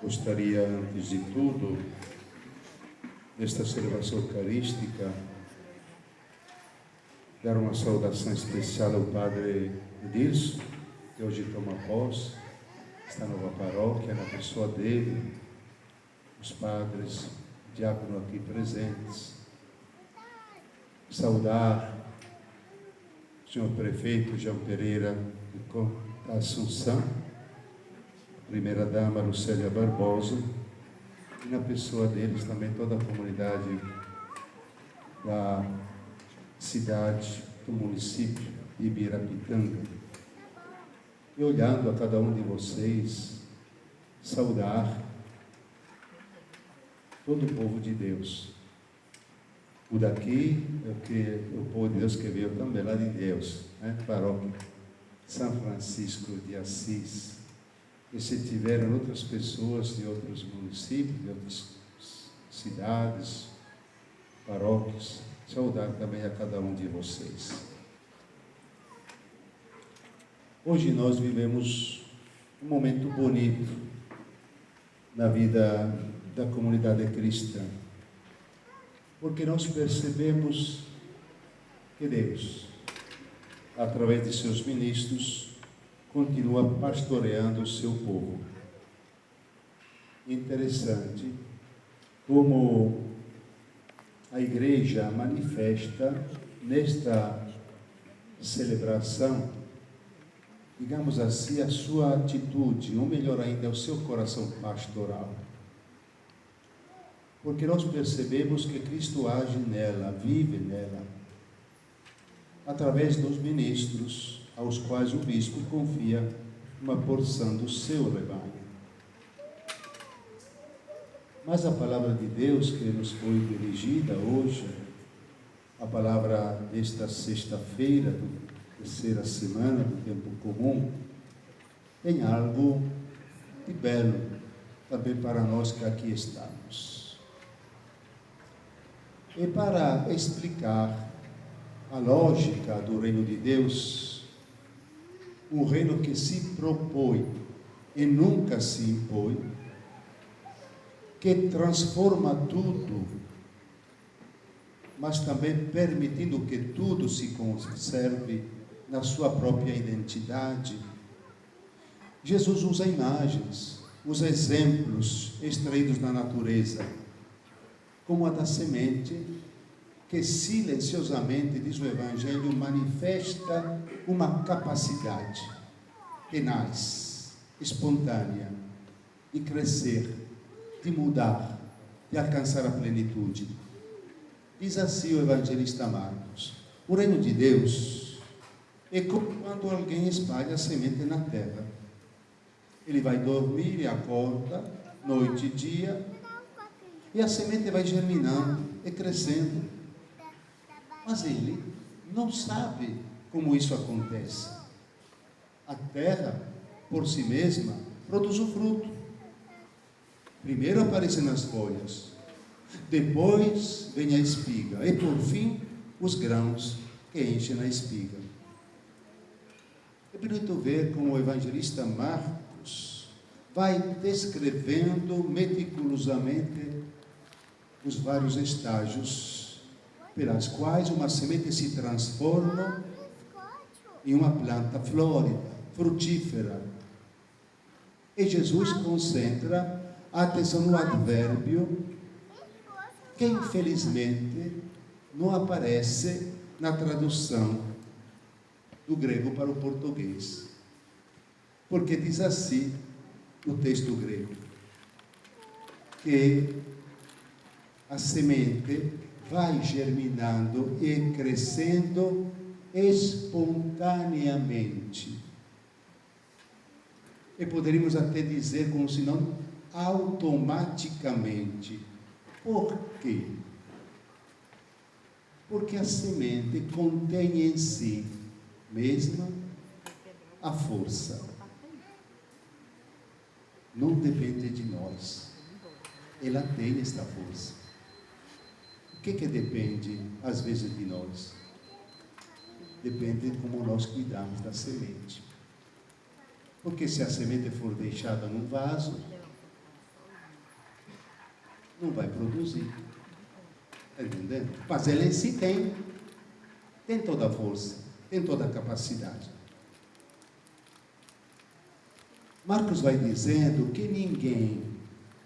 Gostaria, antes de tudo, nesta celebração eucarística, dar uma saudação especial ao Padre Edilson, que hoje toma posse, esta nova paróquia, na pessoa dele, os padres, diáconos aqui presentes. Saudar o senhor prefeito João Pereira da Assunção, primeira-dama Lucélia Barbosa, e na pessoa deles também toda a comunidade da cidade, do município de Ibirapitanga. E olhando a cada um de vocês, saudar todo o povo de Deus. O daqui é o povo de Deus que veio também lá de Deus, né? Paróquia São Francisco de Assis. E se tiveram outras pessoas de outros municípios, de outras cidades, paróquias, saudar também a cada um de vocês. Hoje nós vivemos um momento bonito na vida da comunidade cristã, porque nós percebemos que Deus, através de seus ministros, continua pastoreando o seu povo. Interessante como a igreja manifesta nesta celebração, digamos assim, a sua atitude, ou melhor ainda, o seu coração pastoral. Porque nós percebemos que Cristo age nela, vive nela, através dos ministros, aos quais o bispo confia uma porção do seu rebanho. Mas a palavra de Deus que nos foi dirigida hoje, a palavra desta sexta-feira, terceira semana do tempo comum, tem algo de belo também para nós que aqui estamos. E para explicar a lógica do reino de Deus, um reino que se propõe e nunca se impõe, que transforma tudo, mas também permitindo que tudo se conserve na sua própria identidade. Jesus usa imagens, usa exemplos extraídos da natureza, como a da semente, que silenciosamente, diz o Evangelho, manifesta uma capacidade tenaz, espontânea, de crescer, de mudar, de alcançar a plenitude. Diz assim o evangelista Marcos: o reino de Deus é como quando alguém espalha a semente na terra. Ele vai dormir e acorda, noite e dia, e a semente vai germinando e crescendo. Mas ele não sabe como isso acontece. A terra, por si mesma, produz o fruto. Primeiro aparecem as folhas, depois vem a espiga, e por fim, os grãos que enchem a espiga. É bonito ver como o evangelista Marcos vai descrevendo meticulosamente os vários estágios pelas quais uma semente se transforma em uma planta flórida, frutífera. E Jesus concentra a atenção no advérbio que infelizmente não aparece na tradução do grego para o português. Porque diz assim o texto grego, que a semente vai germinando e crescendo espontaneamente. E poderíamos até dizer, como se não automaticamente. Por quê? Porque a semente contém em si mesma a força. Não depende de nós. Ela tem esta força. O que depende, às vezes, de nós? Depende de como nós cuidamos da semente. Porque se a semente for deixada num vaso, não vai produzir. Está entendendo? Mas ela em si tem toda a força, tem toda a capacidade. Marcos vai dizendo que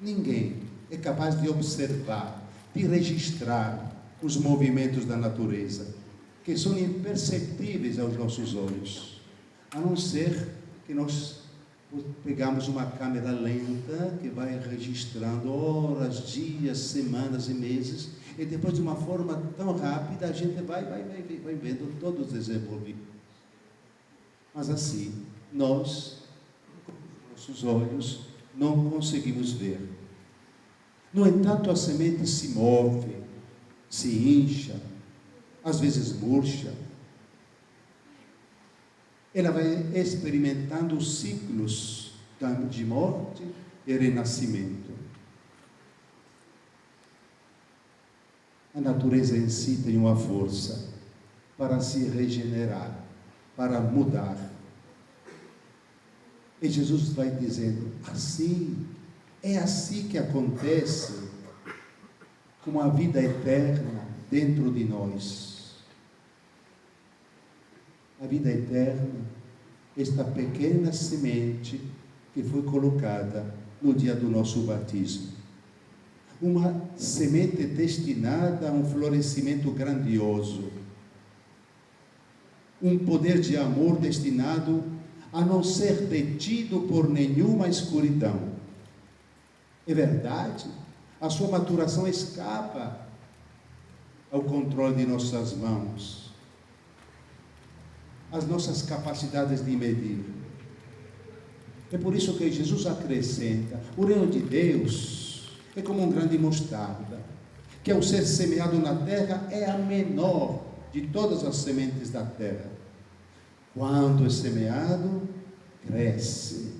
ninguém é capaz de observar, de registrar os movimentos da natureza, que são imperceptíveis aos nossos olhos, a não ser que nós pegamos uma câmera lenta que vai registrando horas, dias, semanas e meses, e depois de uma forma tão rápida a gente vai vendo todo o desenvolvimento. Mas assim, nós, com os nossos olhos, não conseguimos ver. No entanto, a semente se move, se incha, às vezes murcha. Ela vai experimentando os ciclos de morte e renascimento. A natureza em si tem uma força para se regenerar, para mudar. E Jesus vai dizendo, é assim que acontece com a vida eterna dentro de nós. A vida eterna, esta pequena semente que foi colocada no dia do nosso batismo. Uma semente destinada a um florescimento grandioso. Um poder de amor destinado a não ser detido por nenhuma escuridão. É verdade, a sua maturação escapa ao controle de nossas mãos, as nossas capacidades de medir. É por isso que Jesus acrescenta, o reino de Deus é como um grão de mostarda, que ao ser semeado na terra é a menor de todas as sementes da terra. Quando é semeado, cresce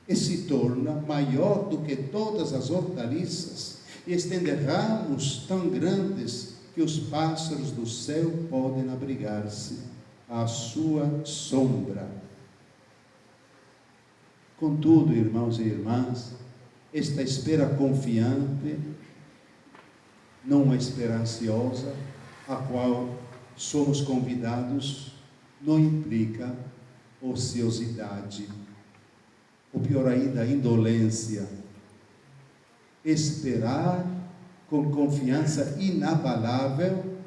e se torna maior do que todas as hortaliças e estende ramos tão grandes que os pássaros do céu podem abrigar-se à sua sombra. Contudo, irmãos e irmãs, esta espera confiante, não uma espera ansiosa, a qual somos convidados, não implica ociosidade, ou pior ainda, indolência. Esperar com confiança inabalável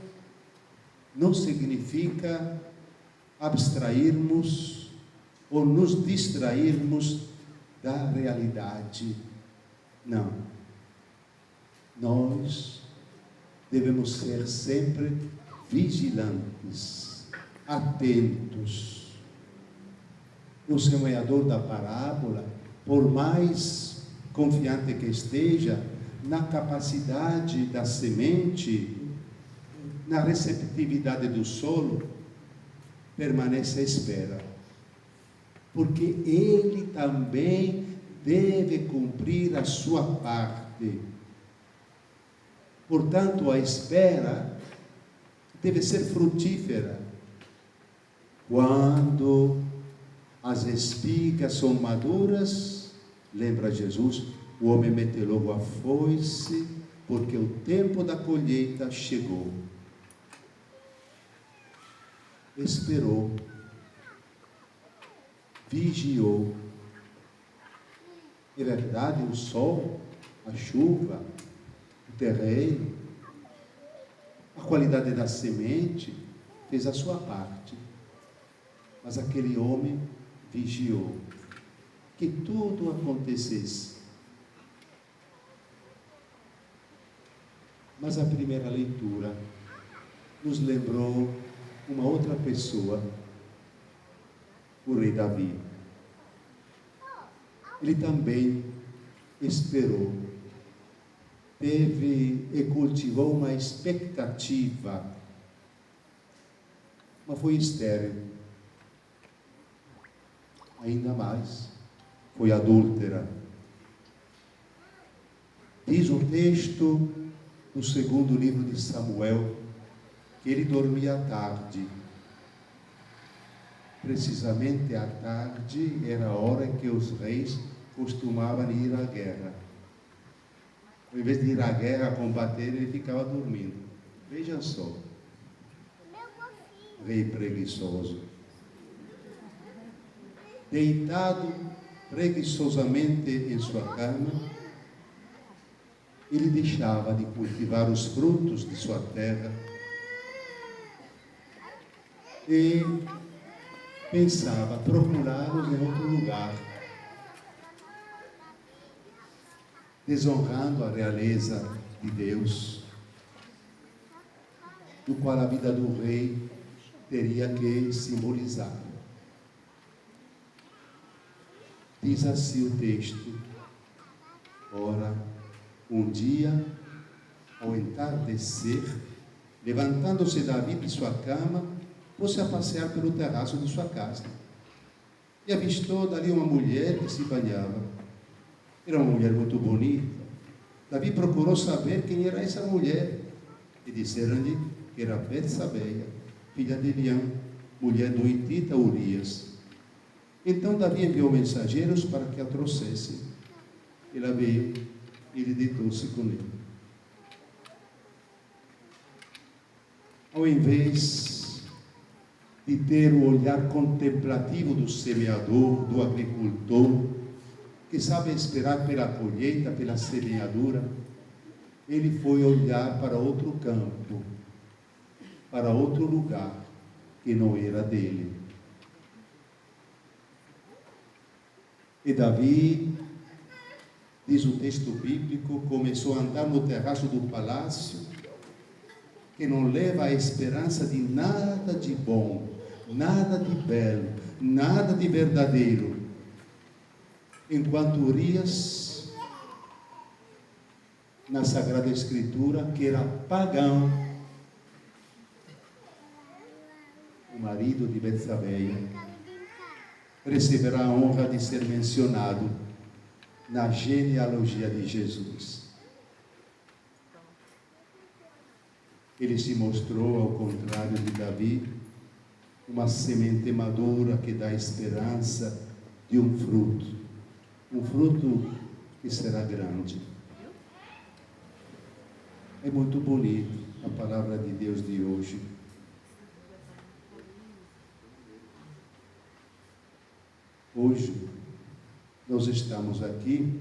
não significa abstrairmos ou nos distrairmos da realidade. Não. Nós devemos ser sempre vigilantes, atentos. O semeador da parábola, por mais confiante que esteja na capacidade da semente, na receptividade do solo, permanece à espera, porque ele também deve cumprir a sua parte. Portanto, a espera deve ser frutífera. Quando as espigas são maduras, lembra Jesus, o homem mete logo a foice, porque o tempo da colheita chegou. Esperou, vigiou. É verdade, o sol, a chuva, o terreno, a qualidade da semente fez a sua parte, mas aquele homem vigiou que tudo acontecesse. Mas a primeira leitura nos lembrou uma outra pessoa, o rei Davi. Ele também esperou, teve e cultivou uma expectativa, mas foi estéril. Ainda mais, foi adúltera. Diz o texto do segundo livro de Samuel que ele dormia à tarde. Precisamente à tarde era a hora que os reis costumavam ir à guerra. Ao invés de ir à guerra combater, ele ficava dormindo. Veja só, rei preguiçoso, deitado preguiçosamente em sua cama, ele deixava de cultivar os frutos de sua terra e pensava procurá-los em outro lugar, desonrando a realeza de Deus, do qual a vida do rei teria que simbolizar. Diz assim o texto: ora, um dia, ao entardecer, levantando-se Davi de sua cama, pôs-se a passear pelo terraço de sua casa e avistou dali uma mulher que se banhava. Era uma mulher muito bonita. Davi procurou saber quem era essa mulher e disseram-lhe que era Betsabeia, filha de Eliã, mulher do hitita Urias. Então Davi enviou mensageiros para que a trouxessem. Ela veio e ele deitou-se com ele. Ao invés de ter o olhar contemplativo do semeador, do agricultor, que sabe esperar pela colheita, pela semeadura, ele foi olhar para outro campo, para outro lugar que não era dele. E Davi, diz o texto bíblico, começou a andar no terraço do palácio, que não leva a esperança de nada de bom, nada de belo, nada de verdadeiro. Enquanto Urias, na Sagrada Escritura, que era pagão, o marido de Betsabeia, receberá a honra de ser mencionado na genealogia de Jesus. Ele se mostrou, ao contrário de Davi, uma semente madura que dá esperança de um fruto que será grande. É muito bonito a palavra de Deus de hoje. Hoje, nós estamos aqui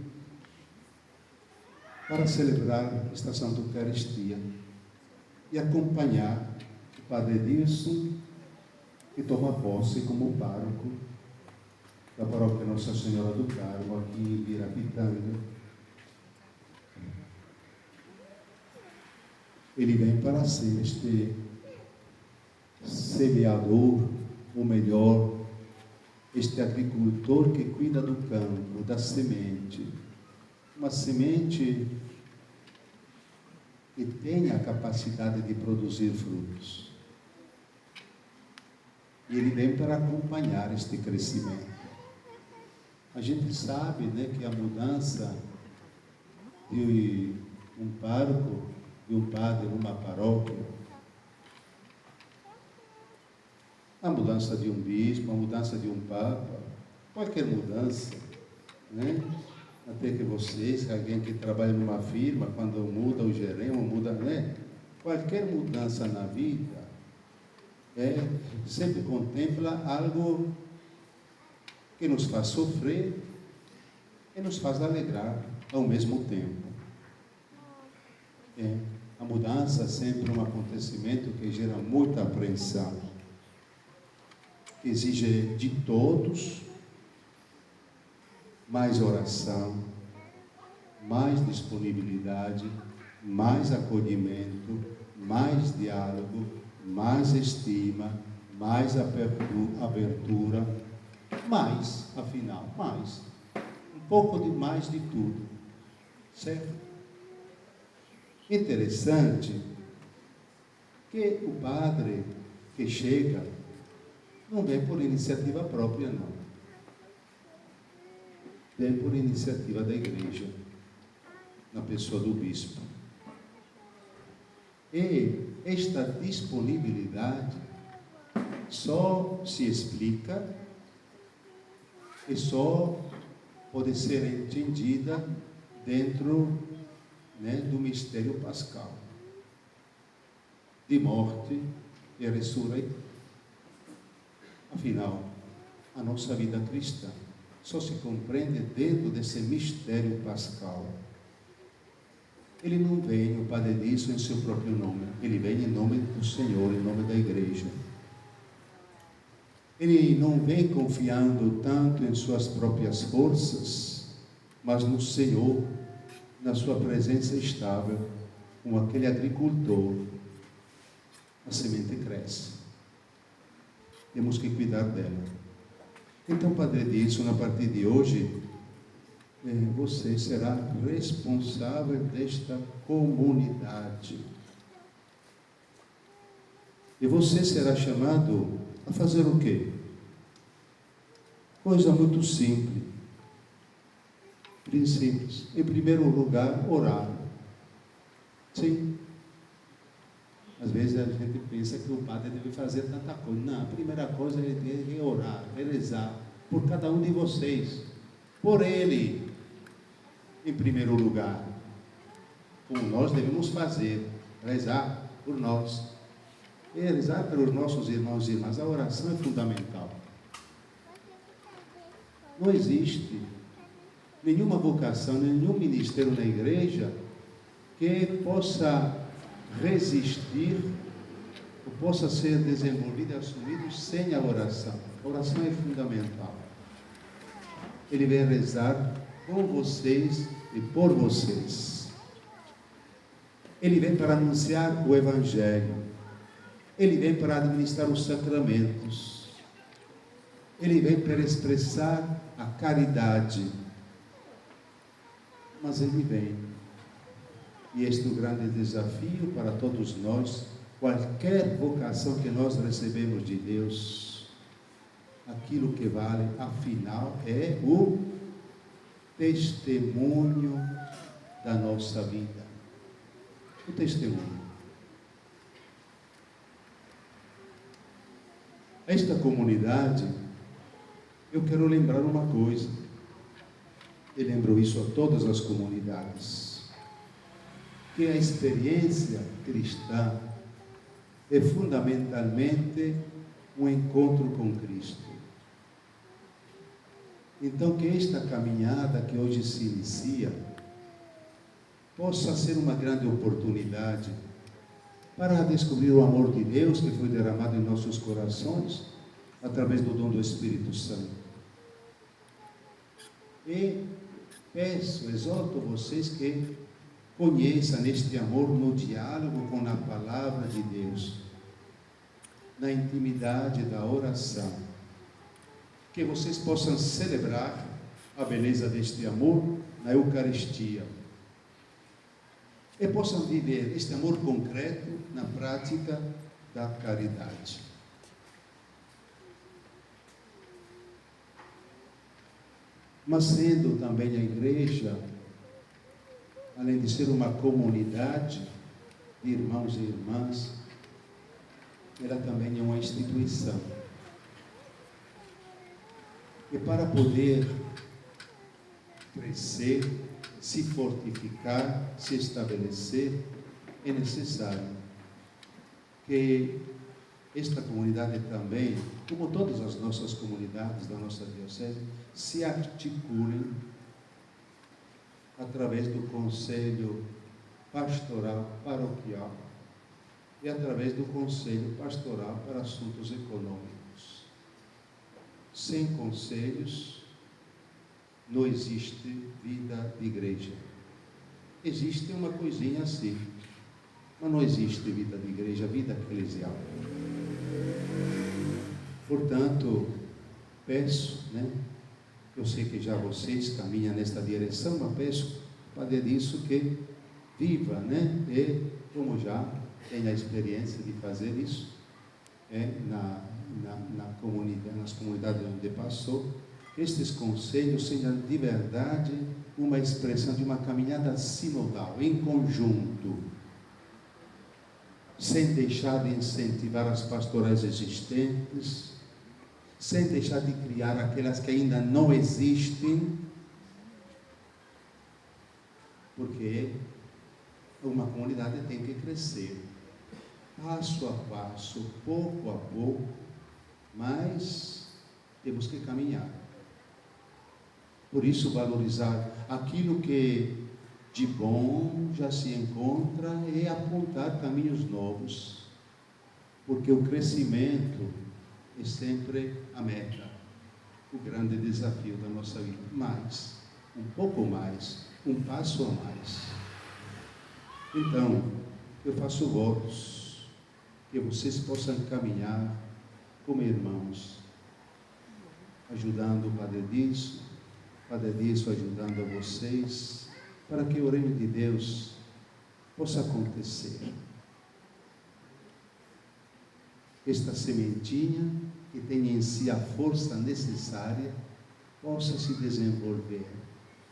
para celebrar esta Santa Eucaristia e acompanhar o Padre Edilson, que toma posse como pároco da paróquia Nossa Senhora do Carmo, aqui em Ibirapitanga. Ele vem para ser este semeador, ou melhor, este agricultor que cuida do campo, da semente. Uma semente que tenha a capacidade de produzir frutos. E ele vem para acompanhar este crescimento. A gente sabe, né, que a mudança de um pároco, de um padre numa paróquia, a mudança de um bispo, a mudança de um papa, qualquer mudança, né? Até que vocês, alguém que trabalha numa firma, quando muda o gerente, muda, né? Qualquer mudança na vida, sempre contempla algo que nos faz sofrer e nos faz alegrar ao mesmo tempo. A mudança é sempre um acontecimento que gera muita apreensão, que exige de todos mais oração, mais disponibilidade, mais acolhimento, mais diálogo, mais estima, mais abertura, mais, afinal, mais. Um pouco de mais de tudo. Certo? Interessante que o padre que chega não vem por iniciativa própria, não. Vem por iniciativa da igreja, na pessoa do bispo. E esta disponibilidade só se explica e só pode ser entendida dentro né, do mistério pascal, de morte e ressurreição. Afinal, a nossa vida cristã só se compreende dentro desse mistério pascal. Ele não vem, o Padre disse, em seu próprio nome. Ele vem em nome do Senhor, em nome da igreja. Ele não vem confiando tanto em suas próprias forças, mas no Senhor, na sua presença estável, como aquele agricultor. A semente cresce. Temos que cuidar dela. Então, o Padre disse, a partir de hoje, você será responsável desta comunidade. E você será chamado a fazer o quê? Coisa muito simples. Bem simples. Em primeiro lugar, orar. Sim. Às vezes a gente pensa que o padre deve fazer tanta coisa. Não, a primeira coisa ele deve orar, rezar por cada um de vocês. Por ele, em primeiro lugar. Como nós devemos fazer, rezar por nós. E rezar pelos nossos irmãos e irmãs. A oração é fundamental. Não existe nenhuma vocação, nenhum ministério na igreja que possa resistir ou possa ser desenvolvido e assumido sem a oração. A oração é fundamental. Ele vem rezar com vocês e por vocês. Ele vem para anunciar o Evangelho. Ele vem para administrar os sacramentos. Ele vem para expressar a caridade. Mas ele vem. E este é o grande desafio para todos nós. Qualquer vocação que nós recebemos de Deus, aquilo que vale, afinal, é o testemunho da nossa vida. O testemunho. Esta comunidade, eu quero lembrar uma coisa. Eu lembro isso a todas as comunidades. Que a experiência cristã é fundamentalmente um encontro com Cristo. Então, que esta caminhada que hoje se inicia possa ser uma grande oportunidade para descobrir o amor de Deus que foi derramado em nossos corações através do dom do Espírito Santo. E peço, exorto vocês que conheçam este amor no diálogo com a palavra de Deus, na intimidade da oração, que vocês possam celebrar a beleza deste amor na Eucaristia e possam viver este amor concreto na prática da caridade. Mas sendo também a igreja, além de ser uma comunidade de irmãos e irmãs, ela também é uma instituição. E para poder crescer, se fortificar, se estabelecer, é necessário que esta comunidade também, como todas as nossas comunidades da nossa diocese, se articulem através do Conselho Pastoral Paroquial e através do Conselho Pastoral para Assuntos Econômicos. Sem conselhos não existe vida de igreja. Existe uma coisinha assim, mas não existe vida de igreja, vida eclesial. Portanto, peço, eu sei que já vocês caminham nesta direção, mas peço, Padre disso, que viva, e como já tem a experiência de fazer isso, nas comunidades onde passou, que estes conselhos sejam de verdade uma expressão de uma caminhada sinodal, em conjunto, sem deixar de incentivar as pastorais existentes, sem deixar de criar aquelas que ainda não existem, porque Uma comunidade tem que crescer, passo a passo, pouco a pouco, mas temos que caminhar. Por isso, valorizar aquilo que de bom já se encontra e apontar caminhos novos, porque o crescimento é sempre a meta, o grande desafio da nossa vida. Mais, um pouco mais, um passo a mais. Então, eu faço votos que vocês possam caminhar como irmãos, ajudando o Padre Edilson ajudando a vocês, para que o reino de Deus possa acontecer. Esta sementinha, que tem em si a força necessária, possa se desenvolver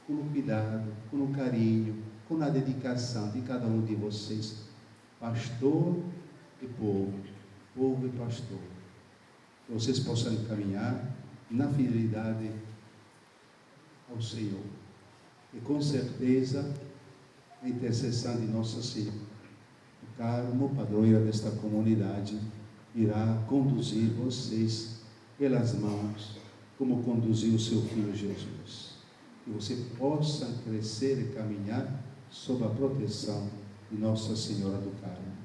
com o cuidado, com o carinho, com a dedicação de cada um de vocês, pastor e povo, povo e pastor. Que vocês possam caminhar na fidelidade ao Senhor. E com certeza, a intercessão de Nossa Senhora, o Carmo, padroeira desta comunidade, irá conduzir vocês pelas mãos, como conduziu o seu Filho Jesus. Que você possa crescer e caminhar sob a proteção de Nossa Senhora do Carmo.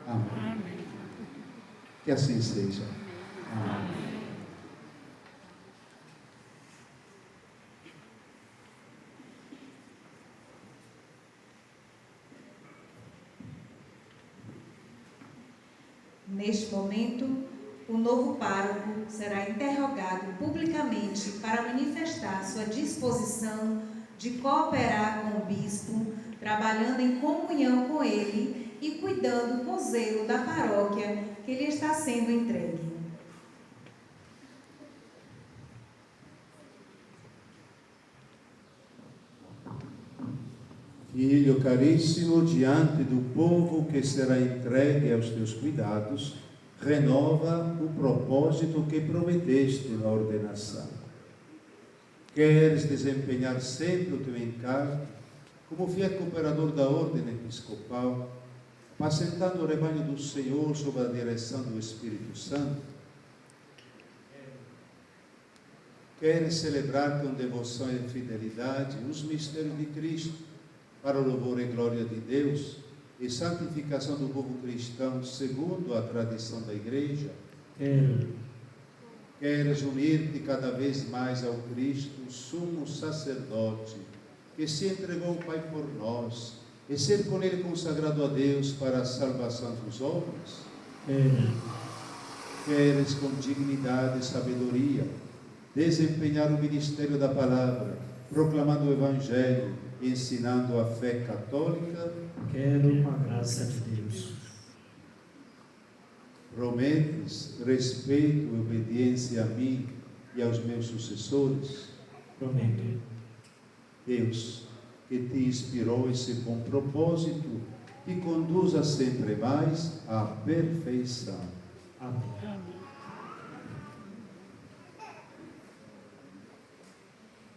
Amém. Amém. Que assim seja. Amém. Neste momento, o novo pároco será interrogado publicamente para manifestar sua disposição de cooperar com o bispo, trabalhando em comunhão com ele e cuidando com zelo da paróquia que lhe está sendo entregue. Filho caríssimo, diante do povo que será entregue aos teus cuidados, renova o propósito que prometeste na ordenação. Queres desempenhar sempre o teu encargo como fiel cooperador da ordem episcopal, apacentando o rebanho do Senhor sob a direção do Espírito Santo? Queres celebrar com devoção e fidelidade os mistérios de Cristo, para o louvor e glória de Deus e santificação do povo cristão, segundo a tradição da Igreja? Queres unir-te cada vez mais ao Cristo, sumo sacerdote, que se entregou ao Pai por nós, e ser com ele consagrado a Deus para a salvação dos homens? Queres com dignidade e sabedoria desempenhar o ministério da palavra, proclamando o Evangelho, ensinando a fé católica? Quero, com a graça de Deus. Prometes respeito e obediência a mim e aos meus sucessores? Prometo. Deus, que te inspirou esse bom propósito, te conduza sempre mais à perfeição. Amém.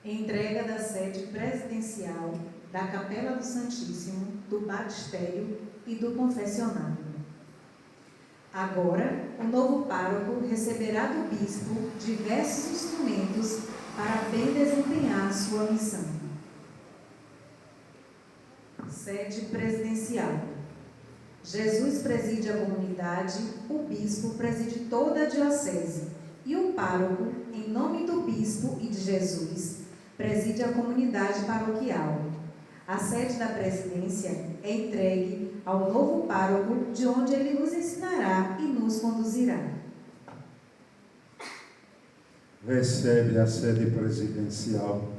Entrega da sede presidencial, da Capela do Santíssimo, do Batistério e do Confessionário. Agora, o novo pároco receberá do bispo diversos instrumentos para bem desempenhar sua missão. Sede presidencial. Jesus preside a comunidade, o bispo preside toda a diocese e o pároco, em nome do bispo e de Jesus, preside a comunidade paroquial. A sede da presidência é entregue ao novo pároco, de onde ele nos ensinará e nos conduzirá. Recebe a sede presidencial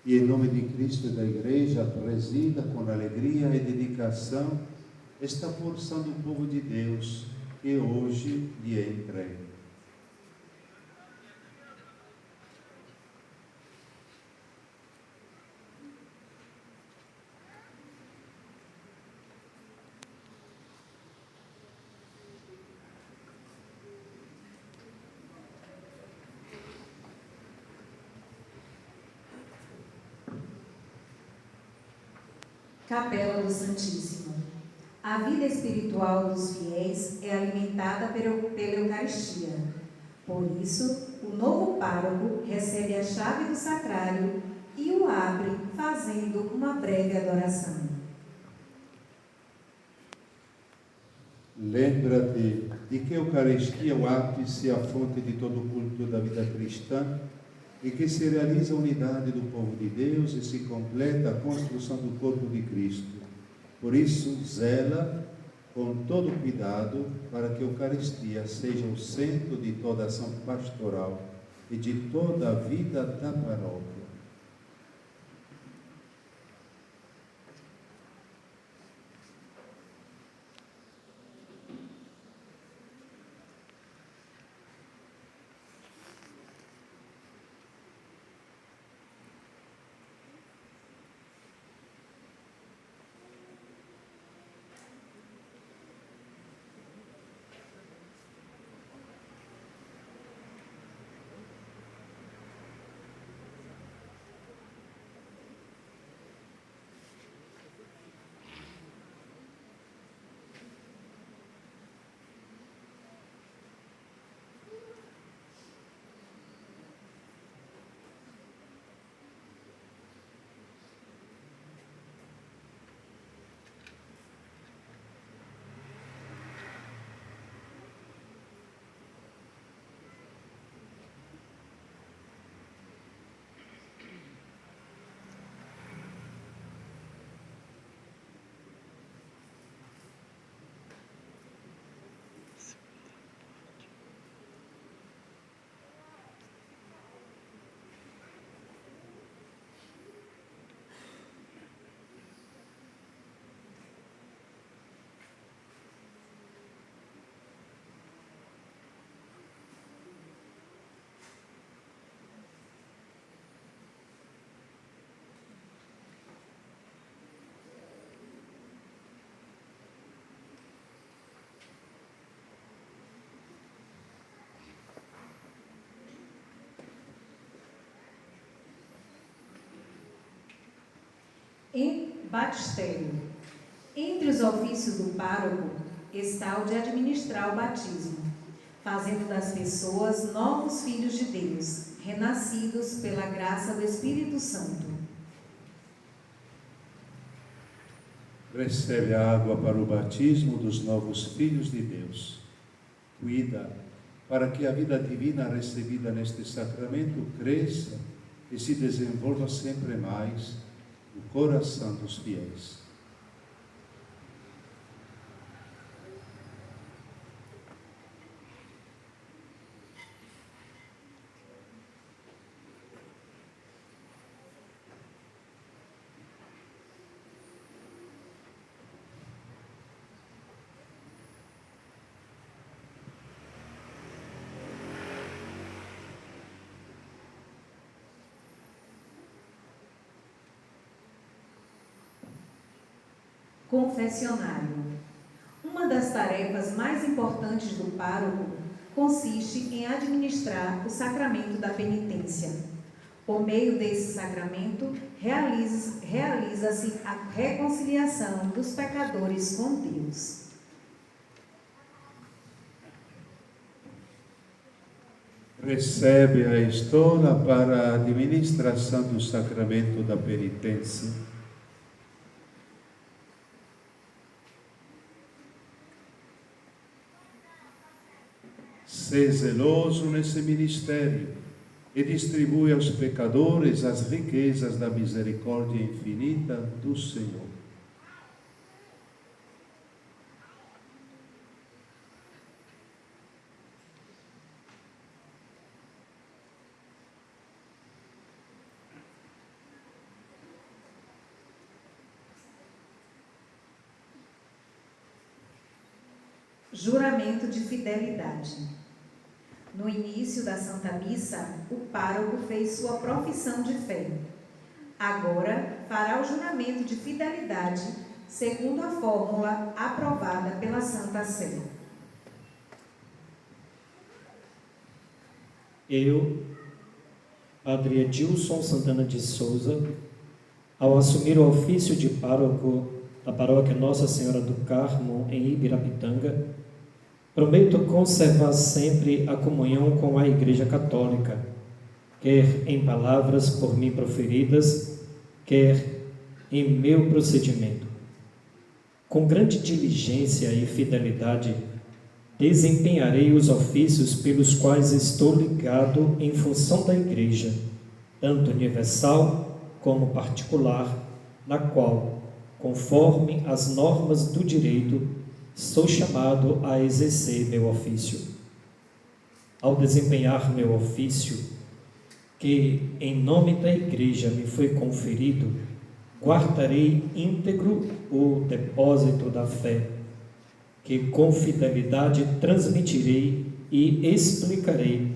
e, em nome de Cristo e da Igreja, presida com alegria e dedicação esta porção do povo de Deus que hoje lhe é entregue. Capela do Santíssimo. A vida espiritual dos fiéis é alimentada pela Eucaristia. Por isso, o novo pároco recebe a chave do sacrário e o abre fazendo uma breve adoração. Lembra-te de que a Eucaristia é o ápice e a fonte de todo o culto da vida cristã e que se realiza a unidade do povo de Deus e se completa a construção do corpo de Cristo. Por isso, zela com todo cuidado para que a Eucaristia seja o centro de toda a ação pastoral e de toda a vida da paróquia. Em batistério. Entre os ofícios do pároco está o de administrar o batismo, fazendo das pessoas novos filhos de Deus, renascidos pela graça do Espírito Santo. Recebe a água para o batismo dos novos filhos de Deus. Cuida para que a vida divina recebida neste sacramento cresça e se desenvolva sempre mais no coração dos fiéis. Confessionário. Uma das tarefas mais importantes do pároco consiste em administrar o sacramento da penitência. Por meio desse sacramento, realiza-se a reconciliação dos pecadores com Deus. Recebe a estora para a administração do sacramento da penitência. Sê zeloso nesse ministério e distribui aos pecadores as riquezas da misericórdia infinita do Senhor. Juramento de fidelidade. No início da Santa Missa, o pároco fez sua profissão de fé. Agora fará o juramento de fidelidade, segundo a fórmula aprovada pela Santa Sé. Eu, Padre Edilson Santana de Souza, ao assumir o ofício de pároco da paróquia Nossa Senhora do Carmo, em Ibirapitanga, prometo conservar sempre a comunhão com a Igreja Católica, quer em palavras por mim proferidas, quer em meu procedimento. Com grande diligência e fidelidade, desempenharei os ofícios pelos quais estou ligado em função da Igreja, tanto universal como particular, na qual, conforme as normas do direito, sou chamado a exercer meu ofício. Ao desempenhar meu ofício, que em nome da Igreja me foi conferido, guardarei íntegro o depósito da fé, que com fidelidade transmitirei e explicarei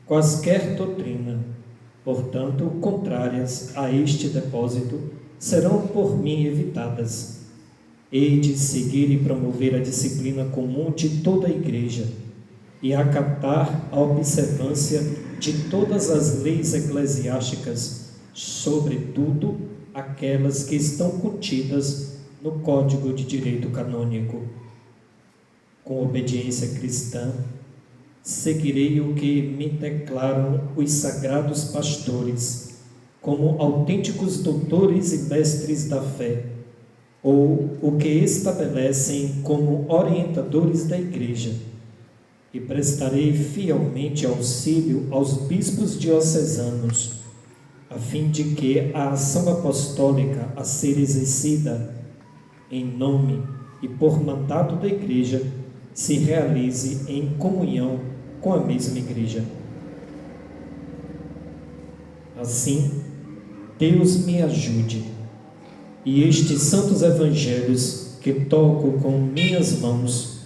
quaisquer doutrina, portanto, contrárias a este depósito, serão por mim evitadas. Hei de seguir e promover a disciplina comum de toda a Igreja e acatar a observância de todas as leis eclesiásticas, sobretudo aquelas que estão contidas no Código de Direito Canônico. Com obediência cristã, seguirei o que me declaram os sagrados pastores, como autênticos doutores e mestres da fé, ou o que estabelecem como orientadores da Igreja, e prestarei fielmente auxílio aos bispos diocesanos, a fim de que a ação apostólica a ser exercida em nome e por mandato da Igreja se realize em comunhão com a mesma Igreja. Assim, Deus me ajude, e estes santos evangelhos que toco com minhas mãos